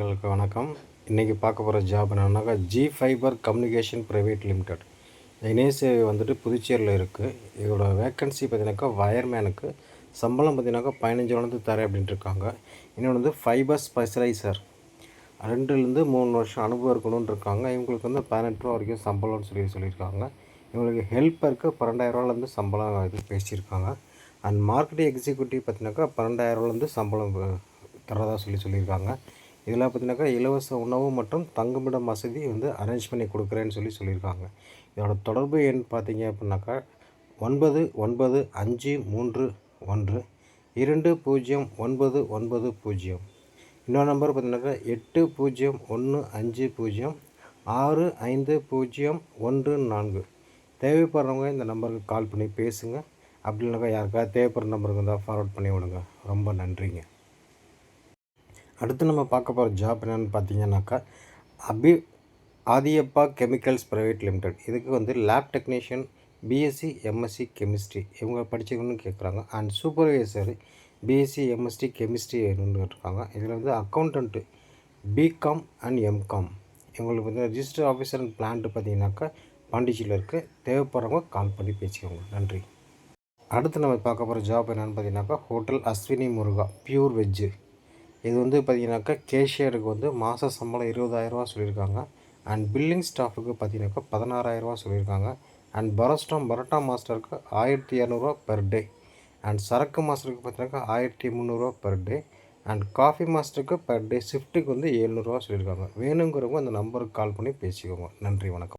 உங்களுக்கு வணக்கம். இன்றைக்கி பார்க்க போகிற ஜாப் என்னன்னாக்கா G fibre communication private limited. இணைய சேவை வந்துட்டு புதுச்சேரியில் இருக்குது. இதோட வேக்கன்சி பார்த்தீங்கன்னாக்கா வயர்மேனுக்கு சம்பளம் பார்த்தீங்கன்னாக்கா 15 தரேன் அப்படின்ட்டு இருக்காங்க. இன்னொன்று வந்து ஃபைபர் ஸ்பெஷலைசர் 2லேருந்து 3 வருஷம் அனுபவம் இருக்கணும்னு இருக்காங்க. இவங்களுக்கு வந்து 18 ரூபா வரைக்கும் சம்பளம்னு சொல்லியிருக்காங்க. இவங்களுக்கு ஹெல்ப்பருக்கு 12,000 சம்பளம் இது பேசியிருக்காங்க. அண்ட் மார்க்கெட்டிங் எக்ஸிக்யூட்டிவ் பார்த்தீங்கன்னாக்கா 12,000 சம்பளம் தரதாக சொல்லியிருக்காங்க. இதில் பார்த்தீங்கன்னாக்கா இலவச உணவு மற்றும் தங்குமிடம் வசதி வந்து அரேஞ்ச் பண்ணி கொடுக்குறேன்னு சொல்லியிருக்காங்க. இதோட தொடர்பு எண் பார்த்தீங்க அப்படின்னாக்கா 9091 இன்னொரு நம்பர் பார்த்தீங்கன்னாக்கா 8015065014. தேவைப்படுறவங்க இந்த நம்பருக்கு கால் பண்ணி பேசுங்க. அப்படி இல்லைனாக்கா யாருக்காவது தேவைப்படுற நம்பருக்கு இருந்தால் ஃபார்வர்ட் பண்ணி விடுங்க. ரொம்ப நன்றிங்க. அடுத்து நம்ம பார்க்க போகிற ஜாப் என்னென்னு பார்த்தீங்கன்னாக்கா ஆதியப்பா கெமிக்கல்ஸ் ப்ரைவேட் லிமிடெட். இதுக்கு வந்து lab technician BSc MSc chemistry இவங்க படித்தவங்கன்னு கேட்குறாங்க. And supervisor BSc MSc chemistry இருக்காங்க. இதில் வந்து அக்கௌண்டண்ட்டு பிகாம் அண்ட் எம்காம். இவங்களுக்கு வந்து ரிஜிஸ்டர் ஆஃபீஸர் அண்ட் பிளான்ட்டு பார்த்தீங்கன்னாக்கா பாண்டிச்சேரியில் இருக்குது. தேவைப்படுறவங்க கால் பண்ணி பேசிக்கோங்க. நன்றி. அடுத்து நம்ம பார்க்க போகிற ஜாப் என்னென்னு பார்த்தீங்கன்னாக்கா ஹோட்டல் அஸ்வினி முருகா பியூர் வெஜ்ஜு. இது வந்து பார்த்திங்கனாக்கா கேஷியருக்கு வந்து மாத சம்பளம் 20,000 சொல்லியிருக்காங்க. அண்ட் பில்லிங் ஸ்டாஃபுக்கு பார்த்திங்கனாக்கா 16,000 சொல்லியிருக்காங்க. அண்ட் பரோட்டா மாஸ்டருக்கு 1,200 பெர் டே. அண்ட் சரக்கு மாஸ்டருக்கு பார்த்திங்கனாக்கா 1,300 பெர் டே. அண்ட் காஃபி மாஸ்டருக்கு பெர் டே ஷிஃப்ட்டுக்கு வந்து 700 சொல்லியிருக்காங்க. வேணுங்கிறவங்க அந்த நம்பருக்கு கால் பண்ணி பேசிக்கோங்க. நன்றி, வணக்கம்.